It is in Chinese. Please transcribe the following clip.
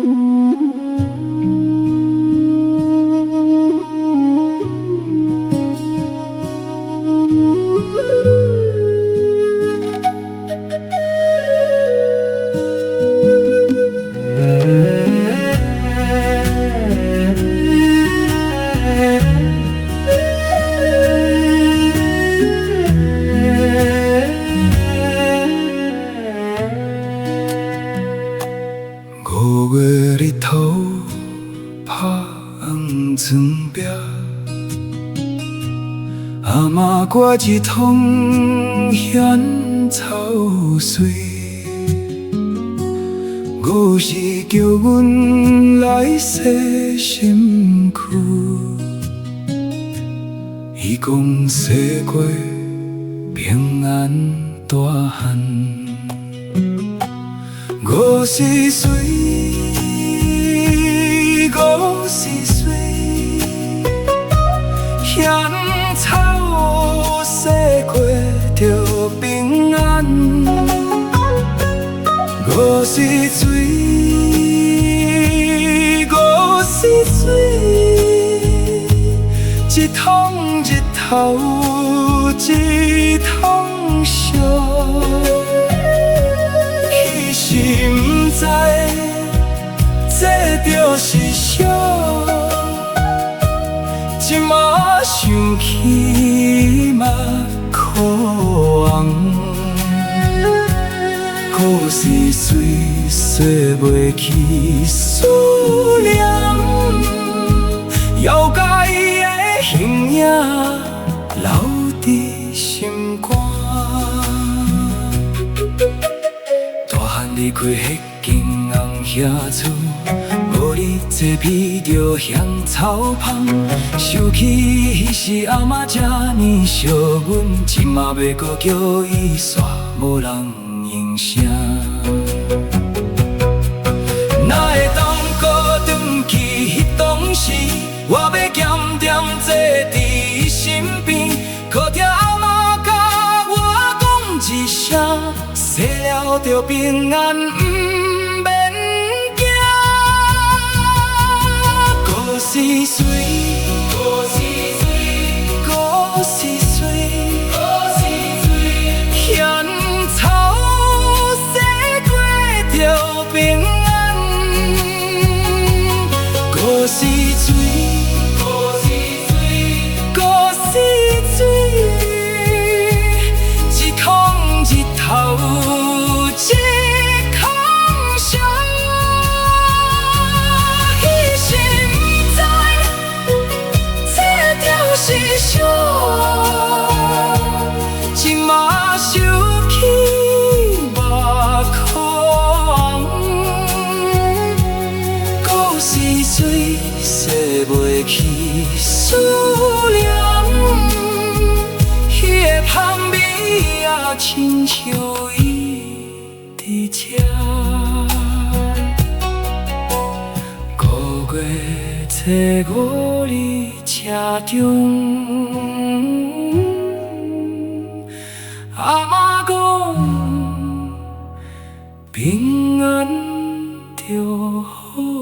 5月日头拍红床壁，阿嬷挂一桶烟草水，五时叫阮来洗身躯，伊讲洗过平安大汉。五时水，五时水，烟草洗过就平安。五时水，五时水，一桶日头一桶烧。是不知，这就是烧。即马想起嘛可红，故事水洗袂去思念，犹甲伊的形影留伫心肝。离开迄间红遐厝，无你坐披着香草香，想起迄时阿嬷这呢惜阮，即马要搁叫伊煞，无人应声。哪会当搁转去迄当时，我要咸咸坐伫伊身边，靠着阿嬷甲我讲一声。洗了就平安，不免惊。古时水，古时水，古时水，古时水，烟草洗过就平安。古时水，古时水，古时水，一桶日头。即马想起嘛可红，故事水洗袂去思念，迄个香味也亲像伊伫这。5月初5日车中。阿嬷讲，平安就好。